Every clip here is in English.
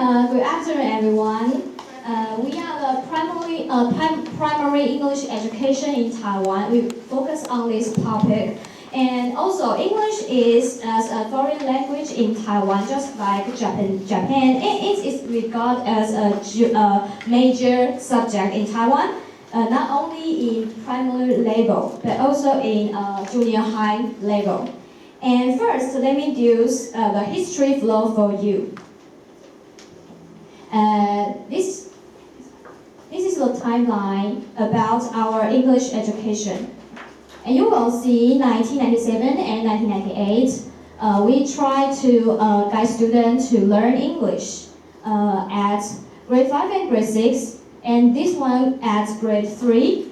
Good afternoon, everyone. We are the primary English education in Taiwan. We focus on this topic. And also, English is as a foreign language in Taiwan, just like Japan. It is regarded as a major subject in Taiwan, not only in primary level, but also in junior high level. And first, let me introduce the history flow for you. This is the timeline about our English education. And you will see 1997 and 1998, we try to guide students to learn English at grade 5 and grade 6, and this one at grade 3.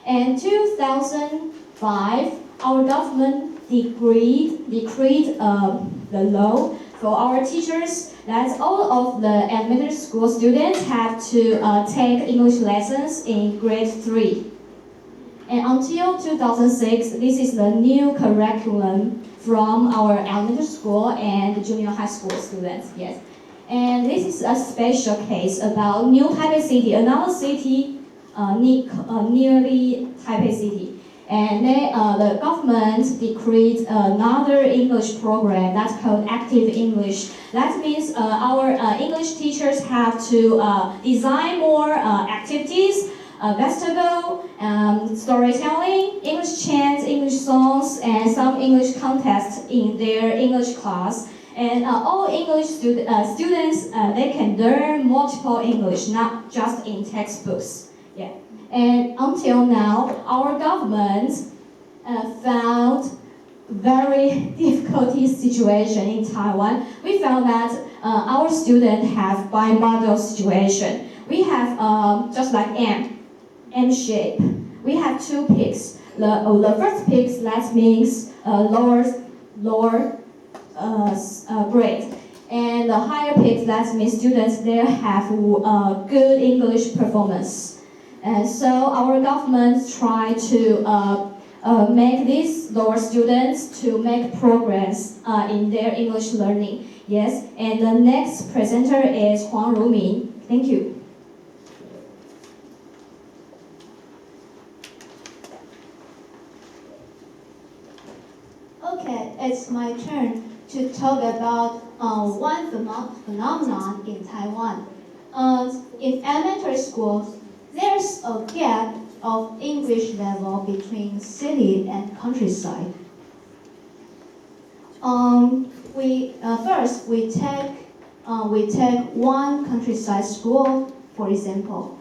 And 2005, our government decreed the law for our teachers that all of the elementary school students have to take English lessons in grade 3. And until 2006, this is the new curriculum from our elementary school and junior high school students. Yes, and this is a special case about New Taipei City, another city nearly Taipei City. And the government decreed another English program that's called Active English. That means our English teachers have to design more activities, festival, storytelling, English chants, English songs, and some English contests in their English class. And all English students, they can learn multiple English, not just in textbooks. Yeah. And until now, our government found very difficult situation in Taiwan. We found that our students have bimodal situation. We have just like M shape. We have two peaks. The first peak, that means lower grade. And the higher peak, that means students there have good English performance. And so our government try to make these lower students to make progress in their English learning. Yes, and the next presenter is Huang Rumin. Thank you. Okay, it's my turn to talk about one phenomenon in Taiwan. In elementary schools, there's a gap of English level between city and countryside. First we take one countryside school, for example.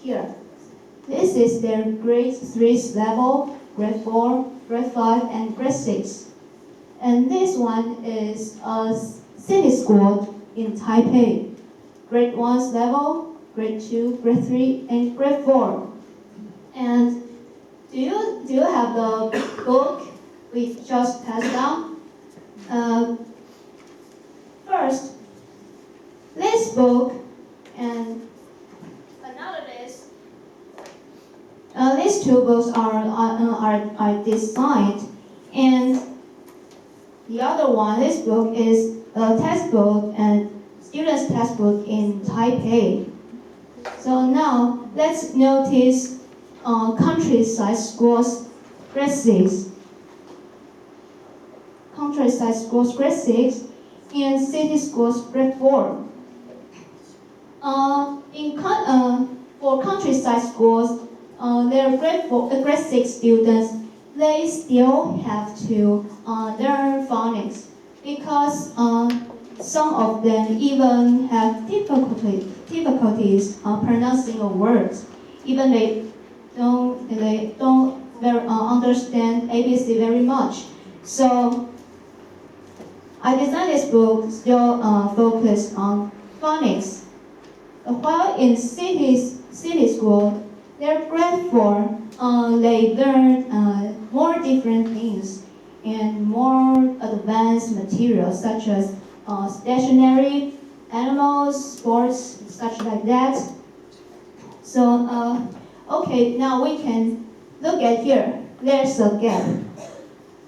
Here, this is their grade 3 level, grade 4, grade 5, and grade 6. And this one is a city school in Taipei, grade 1 level, grade 2, grade 3, and grade 4. And do you have the book we just passed down? First, this book and another list. These two books are designed, and the other one, this book is a textbook and students' textbook in Taipei. So now let's notice countryside schools grade 6. Countryside schools grade 6 and city schools grade 4. For countryside schools, their grade 6 students, they still have to learn phonics because some of them even have difficulties pronouncing a word. Even they don't understand ABC very much. So I designed this book still focused on phonics. While in city school, their grade 4, they learn more different things and more advanced materials such as stationery, animals, sports, such like that. So, okay, now we can look at here. There's a gap.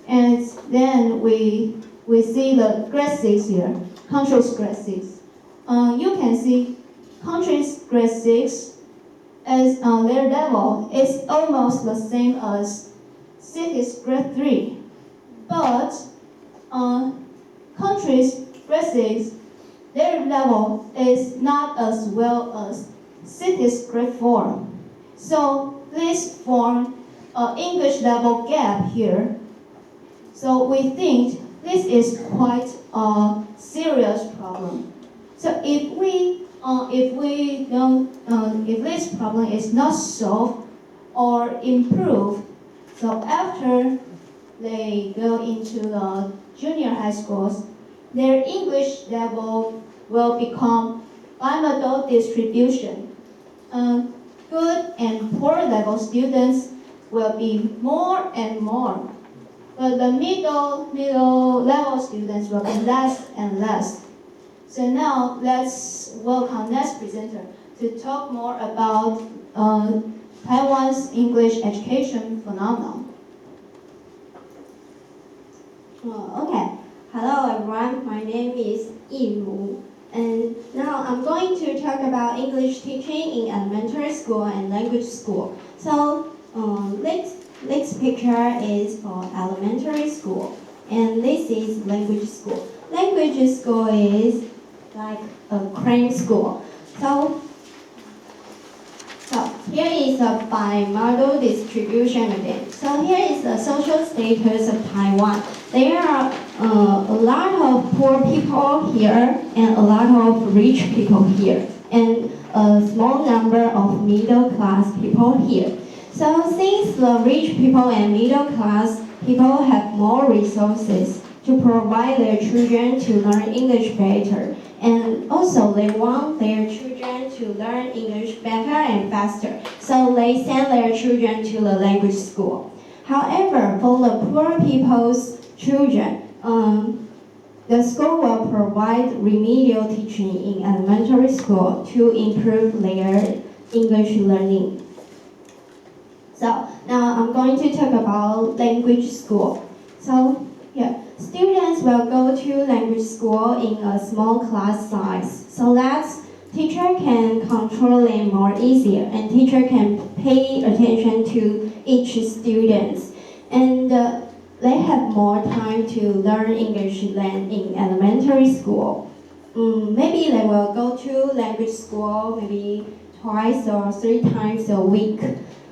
And then we see the grade 6 here, country's grade 6. you can see countries grade 6 as their level is almost the same as cities grade 3. But countries grade 6, their level is not as well as cities grade 4. So this forms an English level gap here. So we think this is quite a serious problem. So if this problem is not solved or improved, so after they go into the junior high schools, their English level will become bimodal distribution. Good and poor level students will be more and more, but the middle level students will be less and less. So now let's welcome next presenter to talk more about Taiwan's English education phenomenon. Okay. Hello everyone, my name is Yiru, and now I'm going to talk about English teaching in elementary school and language school. So this picture is for elementary school, and this is language school. Language school is like a crane school. So here is a bimodal distribution again. So here is the social status of Taiwan. There are a lot of poor people here and a lot of rich people here, and a small number of middle class people here. So since the rich people and middle class people have more resources to provide their children to learn English better, and also they want their children to learn English better and faster, so they send their children to the language school. However, for the poor people's children, the school will provide remedial teaching in elementary school to improve their English learning. So now I'm going to talk about language school. So here, students will go to language school in a small class size, so that teacher can control them more easier, and teacher can pay attention to each student, and they have more time to learn English than in elementary school. Maybe they will go to language school maybe twice or 3 times a week.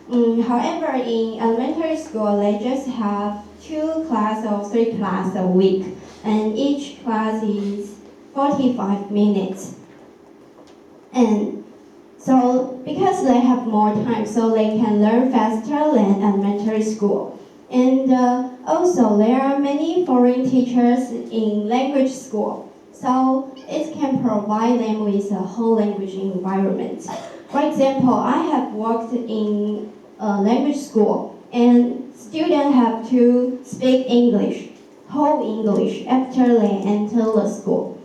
However, in elementary school, they just have 2 class or 3 class a week, and each class is 45 minutes. And so because they have more time, so they can learn faster than elementary school. And also, there are many foreign teachers in language school, so it can provide them with a whole language environment. For example, I have worked in a language school, and students have to speak English, whole English, after they enter the school.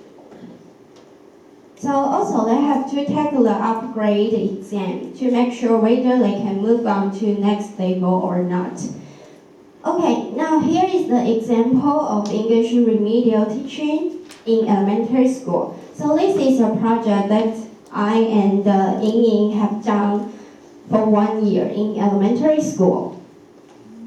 So also, they have to take the upgrade exam to make sure whether they can move on to next level or not. Okay, now here is the example of English remedial teaching in elementary school. So this is a project that I and Ying have done for 1 year in elementary school.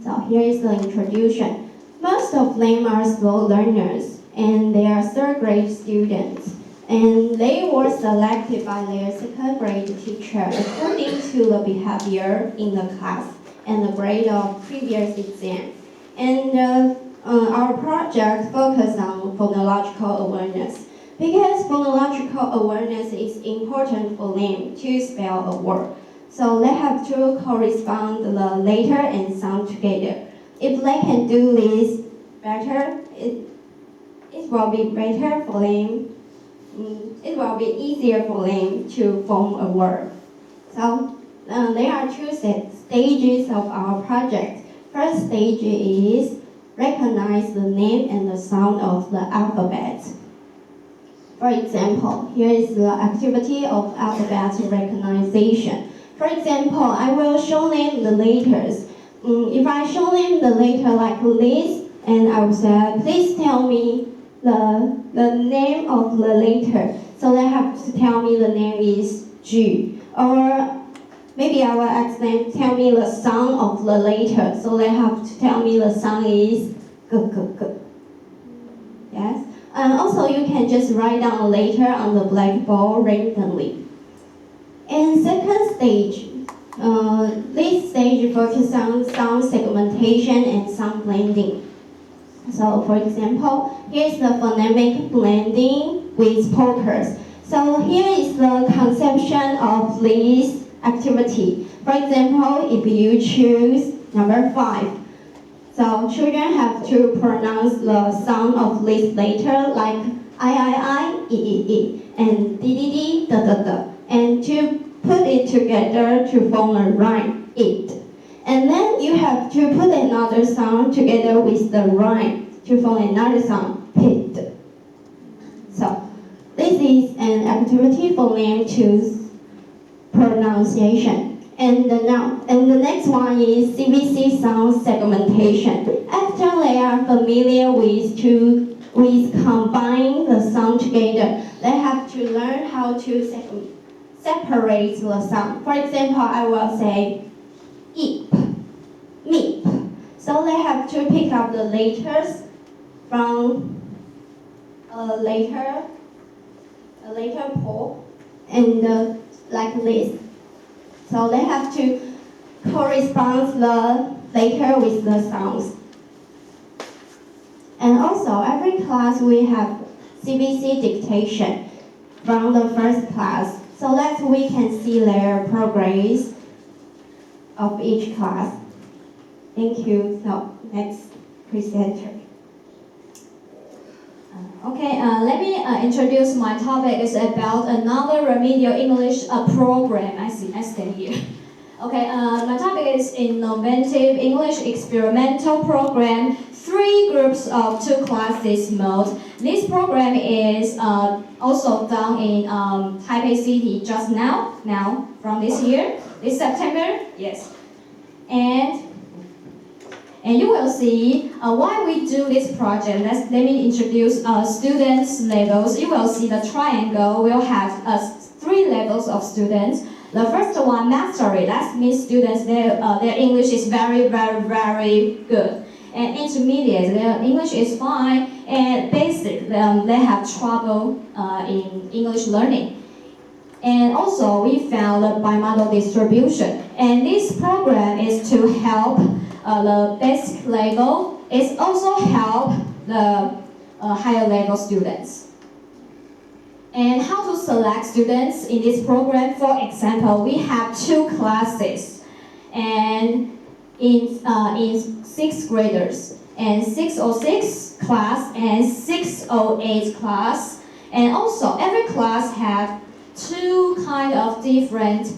So here is the introduction. Most of them are slow learners, and they are 3rd grade students. And they were selected by their 2nd grade teacher according to the behavior in the class and the grade of previous exam. And our project focused on phonological awareness, because phonological awareness is important for them to spell a word. So they have to correspond the letter and sound together. If they can do this better, it will be better for them. It will be easier for them to form a word. So there are 2 stages of our project. First stage is recognize the name and the sound of the alphabet. For example, here is the activity of alphabet recognition. For example, I will show them the letters. If I show them the letter like this, and I will say, please tell me the name of the letter. So they have to tell me the name is Ju, or maybe I will ask them tell me the sound of the letter. So they have to tell me the sound is G, G, G. Yes. And also you can just write down a letter on the blackboard randomly. And second stage, this stage focuses on sound segmentation and sound blending. So for example, here's the phonemic blending with pokers. So here is the conception of this activity. For example, if you choose number 5, so children have to pronounce the sound of this letter like I, E, and D, D, and to put it together to form a rhyme, it. And then you have to put another sound together with the rhyme to form another sound, pit. So this is an activity for them to pronunciation. And the next one is CVC sound segmentation. After they are familiar with combining the sound together, they have to learn how to separate the sound. For example, I will say eep, meep. So they have to pick up the letters from a letter pole, and like this. So they have to correspond the letter with the sounds. And also, every class we have CVC dictation from the first class, so that we can see their progress of each class. Thank you. So, next presenter. Okay, let me introduce my topic. It's about another remedial English program. I stand here. Okay, my topic is innovative English experimental program. 3 groups of 2 classes mode. This program is also done in Taipei City just now from this year, this September, yes. And you will see why we do this project. Let me introduce students' levels. You will see the triangle will have 3 levels of students. The first one, mastery. That means students, their English is very, very, very good. And intermediate, their English is fine. And basic, they have trouble in English learning. And also, we found the bimodal distribution. And this program is to help the basic level. It also help the higher level students. And how to select students in this program? For example, we have 2 classes, and in 6th graders, and 606 class and 608 class. And also, every class have 2 kind of different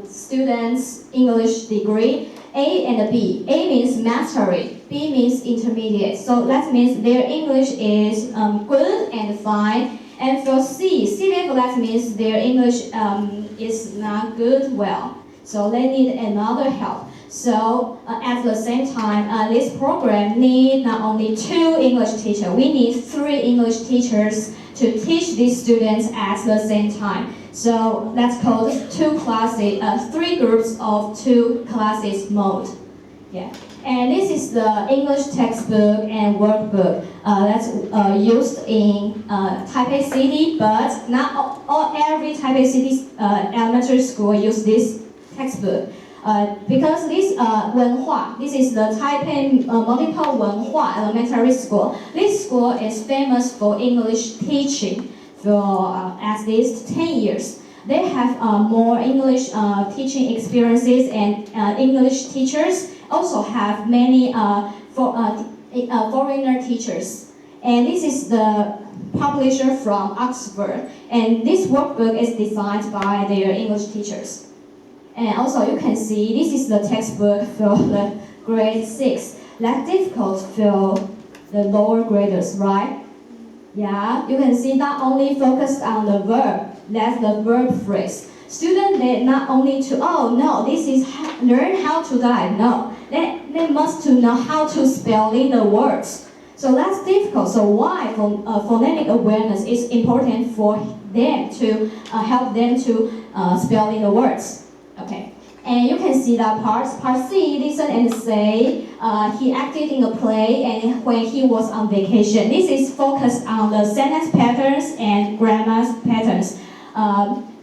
students' English degree. A and B. A means mastery, B means intermediate. So that means their English is good and fine. And for C level, that means their English is not good well. So they need another help. So at the same time, this program needs not only 2 English teachers, we need 3 English teachers to teach these students at the same time. So that's called 2 classes, 3 groups of 2 classes mode. Yeah. And this is the English textbook and workbook that's used in Taipei City, but not every Taipei City elementary school use this textbook. Because this Wenhua, this is the Taipei Multiple Wenhua Elementary School. This school is famous for English teaching for at least 10 years. They have more English teaching experiences, and English teachers also have many foreigner teachers. And this is the publisher from Oxford, and this workbook is designed by their English teachers. And also you can see this is the textbook for the grade 6. That's difficult for the lower graders, right? Yeah, you can see not only focused on the verb, that's the verb phrase. Students, they not only to, oh no, this is learn how to die. No, they must to know how to spell the words. So that's difficult. So why phonemic awareness is important for them to help them to spelling the words. Okay. And you can see that part. Part C, listen and say. He acted in a play and when he was on vacation. This is focused on the sentence patterns and grammar patterns.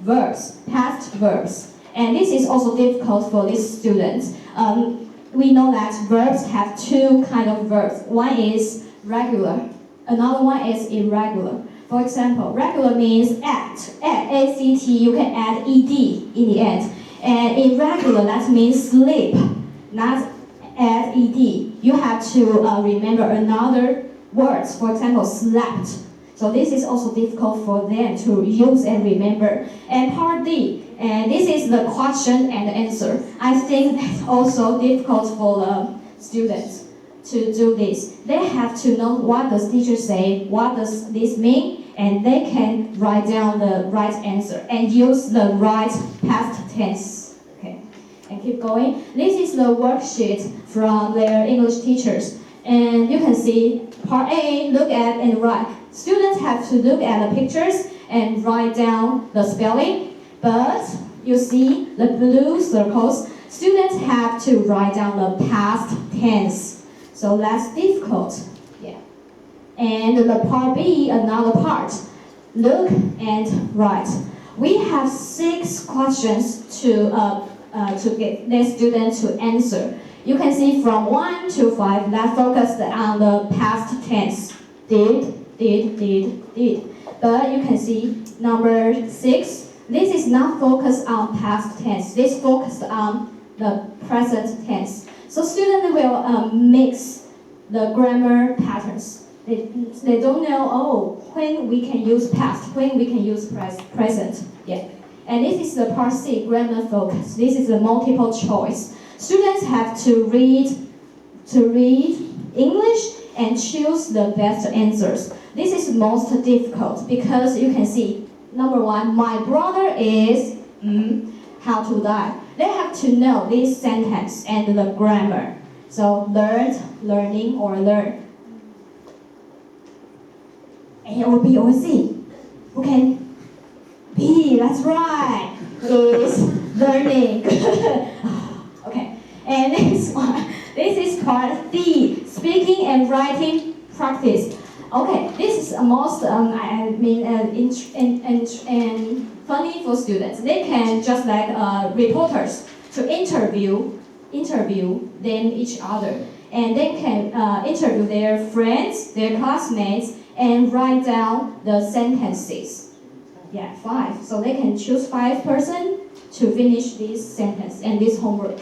Verbs, past verbs. And this is also difficult for these students. We know that verbs have two kinds of verbs. One is regular, another one is irregular. For example, regular means act, A-C-T, you can add ed in the end. And irregular, that means sleep, not add ed. You have to remember another words, for example, slept. So this is also difficult for them to use and remember. And part D, and this is the question and answer. I think that's also difficult for the students to do this. They have to know what does teacher say, what does this mean, and they can write down the right answer and use the right past tense. Okay, and keep going. This is the worksheet from their English teachers. And you can see part A, look at and write. Students have to look at the pictures and write down the spelling. But you see the blue circles, students have to write down the past tense. So that's difficult. Yeah. And the part B, another part, look and write. We have 6 questions to get the student to answer. You can see from 1 to 5 that focused on the past tense. Did. But you can see number 6. This is not focused on past tense. This focused on the present tense. So students will mix the grammar patterns. They don't know, when we can use past, when we can use present. Yeah. And this is the part C, grammar focus. This is the multiple choice. Students have to read English and choose the best answers. This is most difficult because you can see, number 1, my brother is how to die. They have to know this sentence and the grammar. So learned, learning, or learn. A or B or C. Okay. B, that's right. Is learning. Okay. And next one. This is part D, speaking and writing practice. Okay, this is most funny for students. They can just like reporters to interview them each other, and they can interview their friends, their classmates, and write down the sentences. Yeah, 5. So they can choose 5 person to finish this sentence and this homework.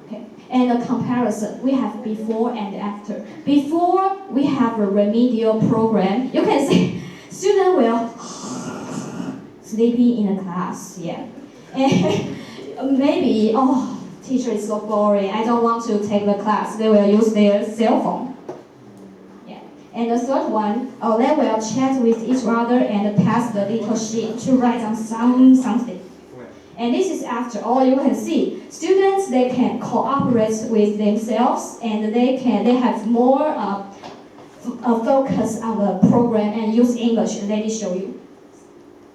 Okay, and a comparison. We have before and after. Before we have a remedial program. You can see student will sleeping in the class. Yeah, and maybe teacher is so boring. I don't want to take the class. They will use their cell phone. Yeah, and the third one, they will chat with each other and pass the little sheet to write down something. And this is after all. You can see students, they can cooperate with themselves and they have more focus on the program and use English. Let me show you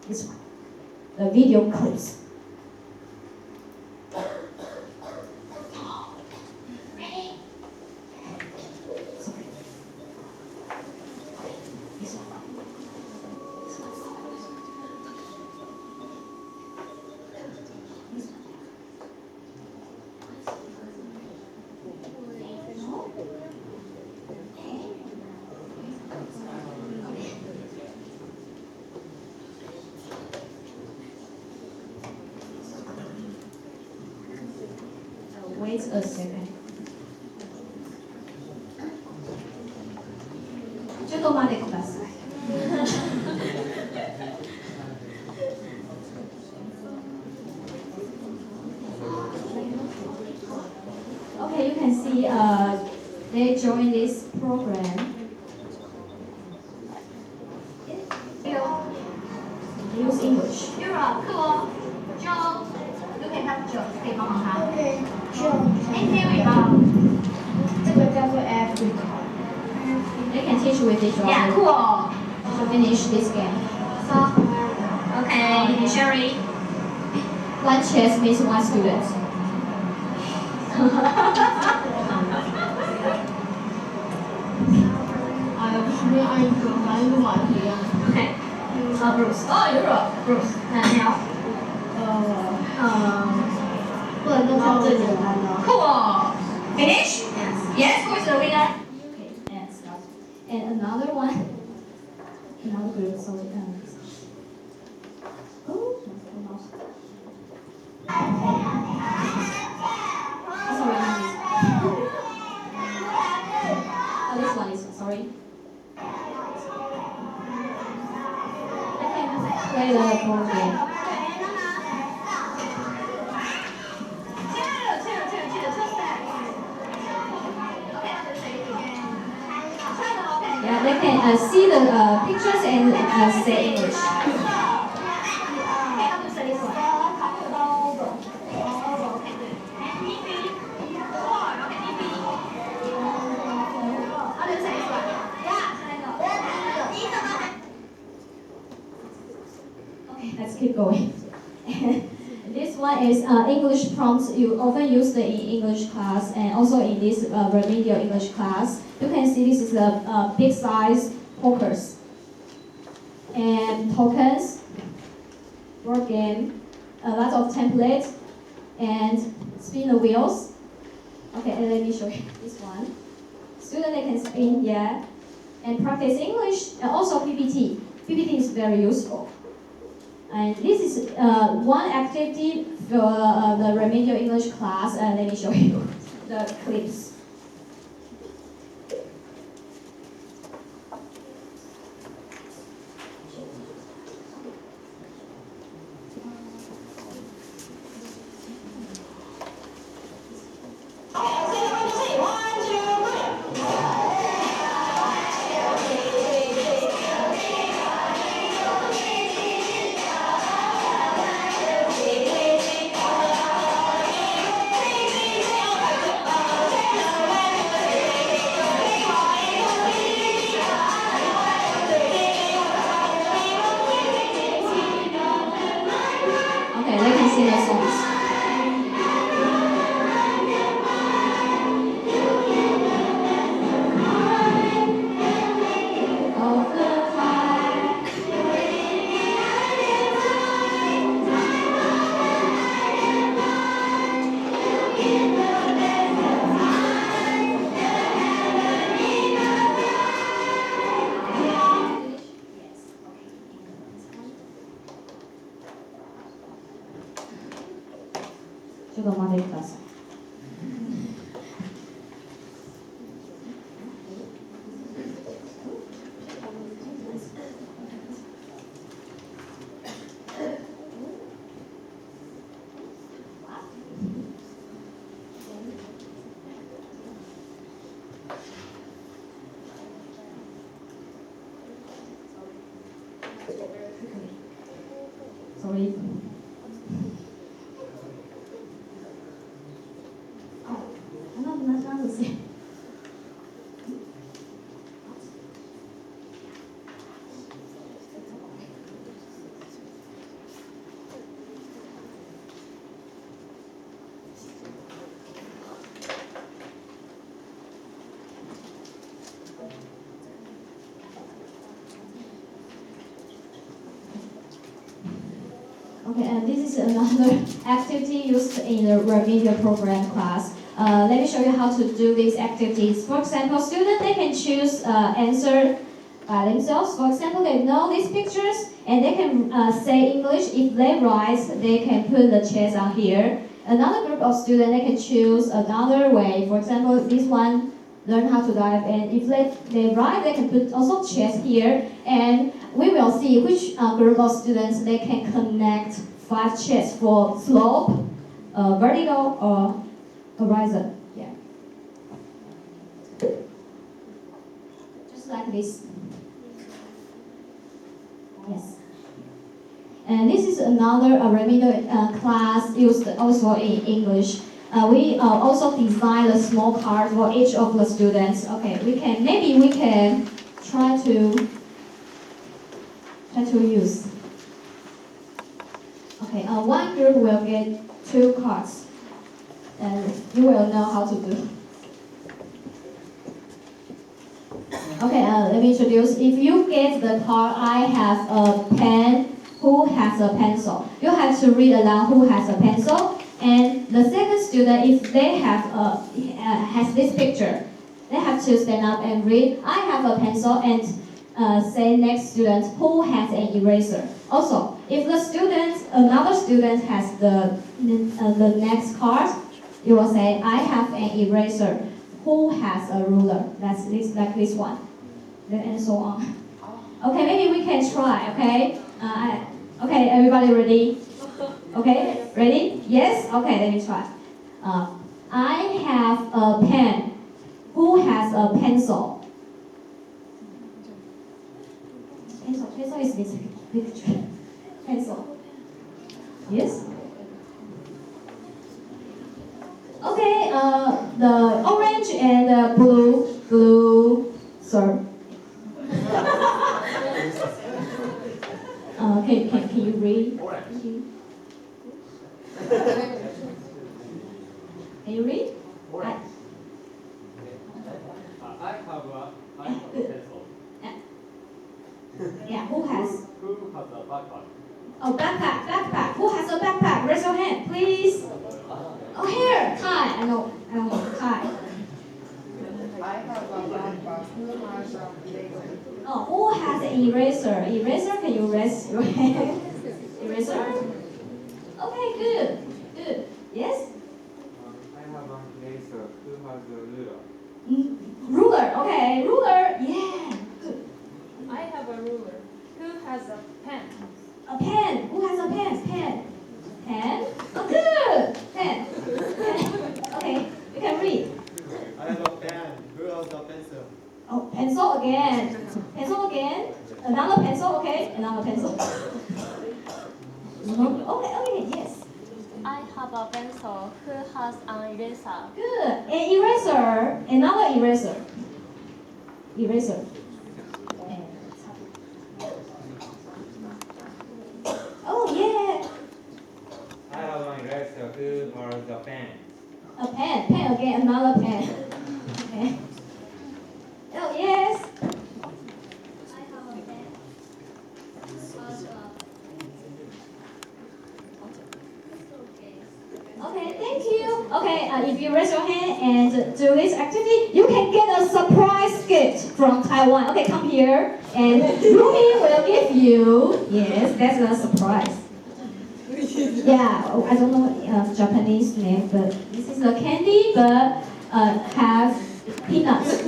this one, the video clips. Wait a second. Okay, you can see they join this program. Use English. You're up, cool. Joe, you can help Joe. 可以帮忙他。Okay, sure. Terry 吗？这个叫做 Africa. They can teach with each other Yeah, cool. to finish this game. So, And Sherry, one chess means one student. Okay. Bruce. Oh, you're right. Bruce. Now. 不能都挑最简单的。 Cool. Finish? Yes. Who is the winner? Okay. And start. And another one. Another group. So oh, sorry. Oh, this one is sorry. Play the board game. Yeah, they can see the pictures and say English. Okay, let's keep going. This one is English prompts. You often use it in English class and also in this remedial English class. You can see this is a big size pokers and tokens, board game, a lot of templates, and spin the wheels. Okay, and let me show you this one. Student they can spin, yeah, and practice English and also PPT. PPT is very useful. And this is one activity for the remedial English class. Let me show you the clips. Okay, they can sing the songs. Sorry. Okay, and this is another activity used in the remedial program class. Let me show you how to do these activities. For example, students, they can choose answer by themselves. For example, they know these pictures and they can say English. If they write, they can put the chess on here. Another group of students, they can choose another way. For example, this one, learn how to dive, and if they write, they can put also chess here. And we will see which group of students they can connect 5 chess for slope, vertical, or horizon. Yeah. Just like this. Yes. And this is another remedial class used also in English. We also design a small card for each of the students. Okay, maybe we can try to use. Okay, one group will get 2 cards. And you will know how to do. Okay, let me introduce. If you get the card, I have a pen, who has a pencil? You have to read aloud who has a pencil. And the second student, if they have has this picture, they have to stand up and read, I have a pencil, and say next student who has an eraser. Also, if another student has the next card, you will say, I have an eraser. Who has a ruler? That's like this one. And so on. Okay, maybe we can try, okay? Okay, everybody ready? Okay, ready? Yes? Okay, let me try. I have a pen. Who has a pencil? Pencil is this picture. Pencil. Yes? Okay, the orange and the blue, sir. Can you read? Can you read? I have a pencil. Yeah, who has? Who has a backpack? Oh, backpack. Who has a backpack? Raise your hand, please. Oh, here, Kai. I know, Kai. I have a backpack. Who has a eraser? Oh, who has an eraser? Eraser, can you raise your hand? Eraser? Okay, good. Yes? I have an eraser. Who has a ruler? Ruler, okay, ruler, yeah, good. I have a ruler. Who has a pen? A pen, who has a pen? Pen, oh good, pen. Okay, you can read. I have a pen. Who has a pencil? Oh, pencil again, another pencil, okay, another pencil. Okay, yes. I have a pencil. Who has an eraser? Good, an eraser, another eraser. Eraser. Oh yeah, I have an eraser. Who has a pen? a pen again, another pen. Okay. Oh yes. I have a pen. Okay, thank you. Okay, if you raise your hand and do this activity, you can get a surprise gift from Taiwan. Okay, come here, and Rumi will give you. Yes, that's a surprise. Yeah, I don't know Japanese name, but this is a candy, but have peanuts.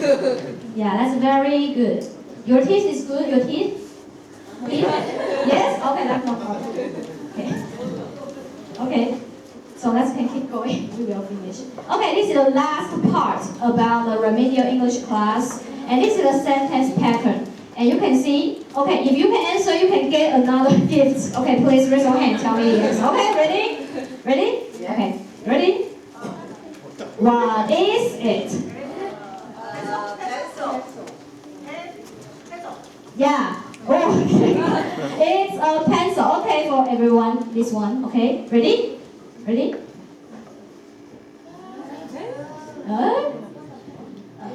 Yeah, that's very good. Your teeth is good. Your teeth? Yes. Okay, that's no problem. Okay. Okay. So let's keep going. We will finish. Okay, this is the last part about the remedial English class, and this is the sentence pattern. And you can see. Okay, if you can answer, you can get another gift. Okay, please raise your hand. Tell me yes. Okay, ready? Ready? Okay, ready? What is it? Yeah. Oh, it's a pencil. Okay, for everyone, this one. Okay, ready? Ready?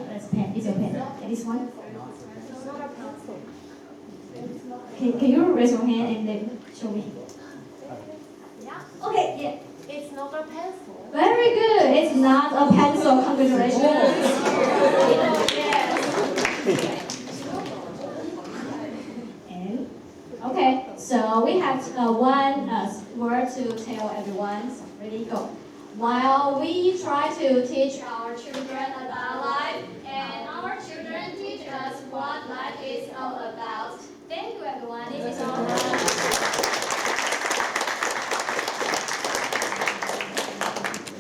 That's pen. It's your pen. Okay, this one. Can you raise your hand and then show me? Okay, yeah. It's not a pencil. Very good. It's not a pencil. Congratulations. And okay, so we have one word to tell everyone. So ready, go. While we try to teach our children about life, and our children teach us what life